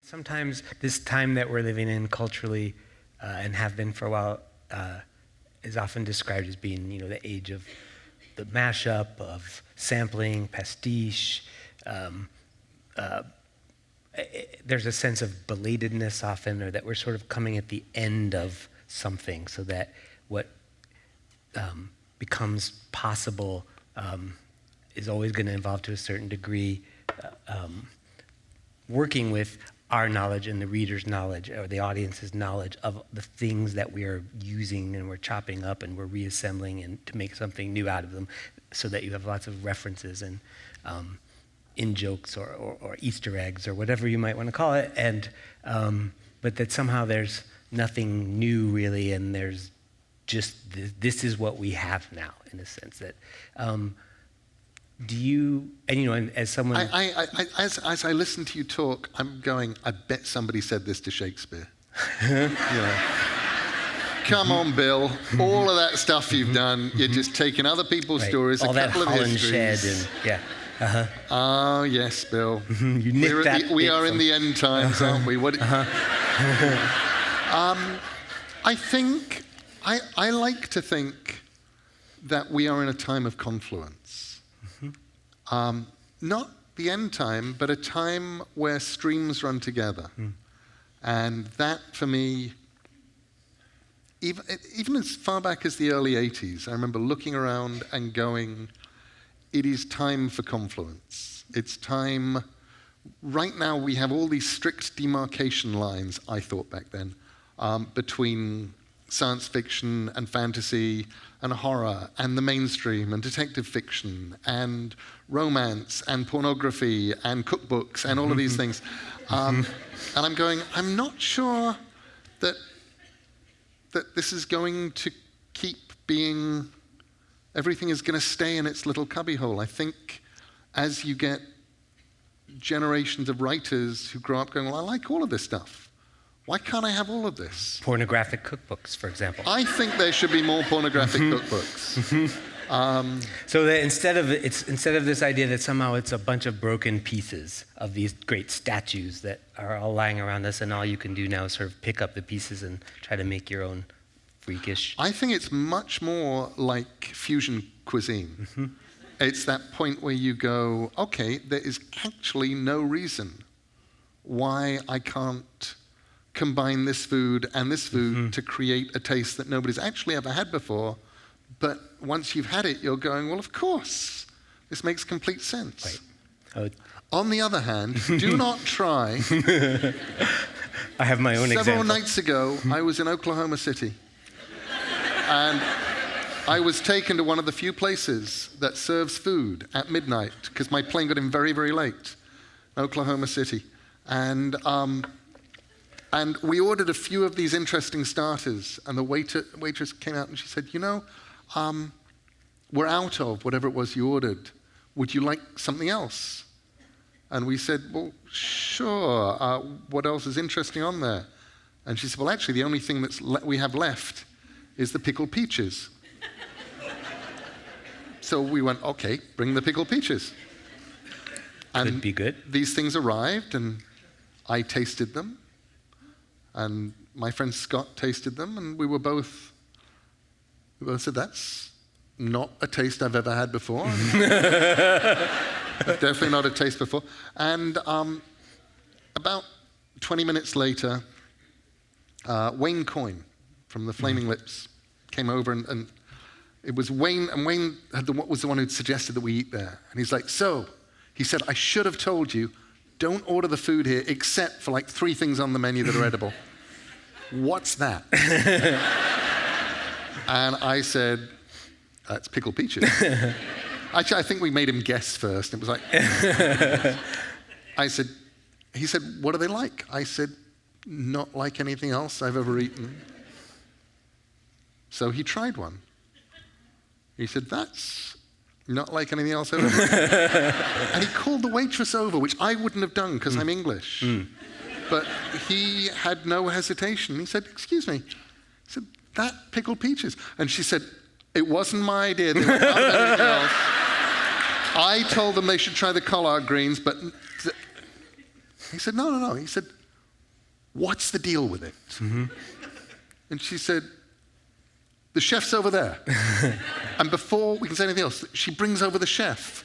Sometimes this time that we're living in culturally, and have been for a while, is often described as being, the age of the mashup, of sampling, pastiche. There's a sense of belatedness often, or that we're sort of coming at the end of something, so that what becomes possible is always going to involve, to a certain degree, working with our knowledge and the reader's knowledge, or the audience's knowledge of the things that we are using and we're chopping up and we're reassembling and to make something new out of them, so that you have lots of references and in-jokes or Easter eggs or whatever you might want to call it, and but that somehow there's nothing new really, and there's just this is what we have now, in a sense that. Do you, and as someone... As I listen to you talk, I'm going, I bet somebody said this to Shakespeare. Come on, Bill. All of that stuff you've done, you're just taking other people's stories, all a couple of histories. Shed and, yeah. Uh-huh. Ah, yes, Bill. You nicked that we are in the end times, aren't we? What? I think, I like to think that we are in a time of confluence. Not the end time, but a time where streams run together. And that, for me, even as far back as the early 80s, I remember looking around and going, it is time for confluence. It's time. Right now, we have all these strict demarcation lines, I thought back then, between science fiction and fantasy and horror and the mainstream and detective fiction and romance and pornography and cookbooks and all of these things. And I'm going, I'm not sure that this is going to keep being, everything is going to stay in its little cubbyhole. I think as you get generations of writers who grow up going, well, I like all of this stuff. Why can't I have all of this? Pornographic cookbooks, for example. I think there should be more pornographic cookbooks. So that instead of this idea that somehow it's a bunch of broken pieces of these great statues that are all lying around us, and all you can do now is sort of pick up the pieces and try to make your own freakish. I think it's much more like fusion cuisine. It's that point where you go, okay, there is actually no reason why I can't combine this food and this food to create a taste that nobody's actually ever had before. But once you've had it, you're going, well, of course, this makes complete sense. Right. On the other hand, do not try. I have my own example. Several nights ago, I was in Oklahoma City. And I was taken to one of the few places that serves food at midnight, because my plane got in very, very late, Oklahoma City. And we ordered a few of these interesting starters, and the waitress came out and she said, we're out of whatever it was you ordered. Would you like something else? And we said, well, sure. What else is interesting on there? And she said, well, actually, the only thing we have left is the pickled peaches. So we went, okay, bring the pickled peaches. And could be good. These things arrived, and I tasted them. And my friend Scott tasted them, and we both said, that's not a taste I've ever had before. Definitely not a taste before. And about 20 minutes later, Wayne Coyne from the Flaming Lips came over, and it was Wayne, and Wayne was the one who suggested that we eat there. And he's like, so, he said, I should have told you, don't order the food here except for like 3 things on the menu that are edible. What's that? And I said, it's pickled peaches. Actually, I think we made him guess first. It was like, he said, what are they like? I said, not like anything else I've ever eaten. So he tried one. He said, that's not like anything else I've ever eaten. And he called the waitress over, which I wouldn't have done because I'm English. But he had no hesitation. He said, excuse me. He said, that pickled peaches. And she said, it wasn't my idea. They were out of anything else. I told them they should try the collard greens, but he said, no. He said, what's the deal with it? And she said, the chef's over there. And before we can say anything else, she brings over the chef.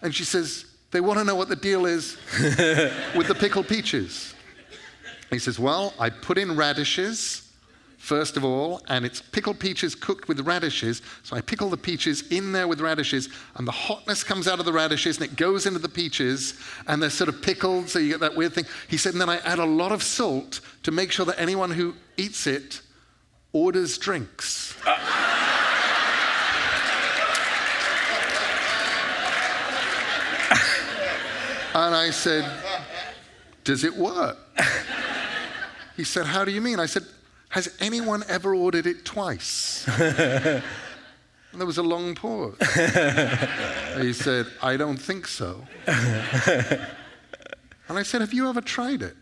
And she says, they want to know what the deal is with the pickled peaches. He says, well, I put in radishes, first of all, and it's pickled peaches cooked with radishes. So I pickle the peaches in there with radishes, and the hotness comes out of the radishes, and it goes into the peaches, and they're sort of pickled, so you get that weird thing. He said, and then I add a lot of salt to make sure that anyone who eats it orders drinks. And I said, does it work? He said, how do you mean? I said, has anyone ever ordered it twice? And there was a long pause. He said, I don't think so. And I said, have you ever tried it?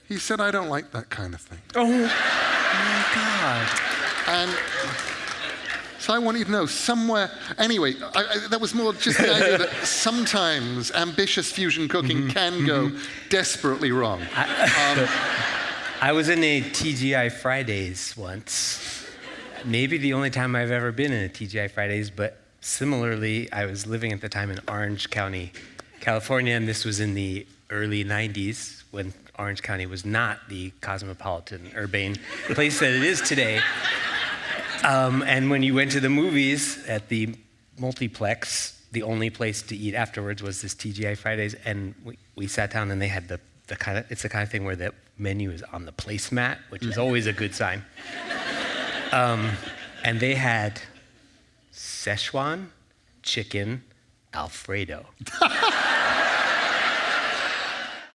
He said, I don't like that kind of thing. Oh my God. And so I want you to know, somewhere, anyway, that was more just the idea that sometimes ambitious fusion cooking can go desperately wrong. I was in a TGI Fridays once. Maybe the only time I've ever been in a TGI Fridays, but similarly, I was living at the time in Orange County, California, and this was in the early 90s when Orange County was not the cosmopolitan, urbane place that it is today. And when you went to the movies at the multiplex, the only place to eat afterwards was this TGI Fridays, and we sat down and they had it's the kind of thing where the menu is on the placemat, which is always a good sign. And they had Szechuan chicken Alfredo.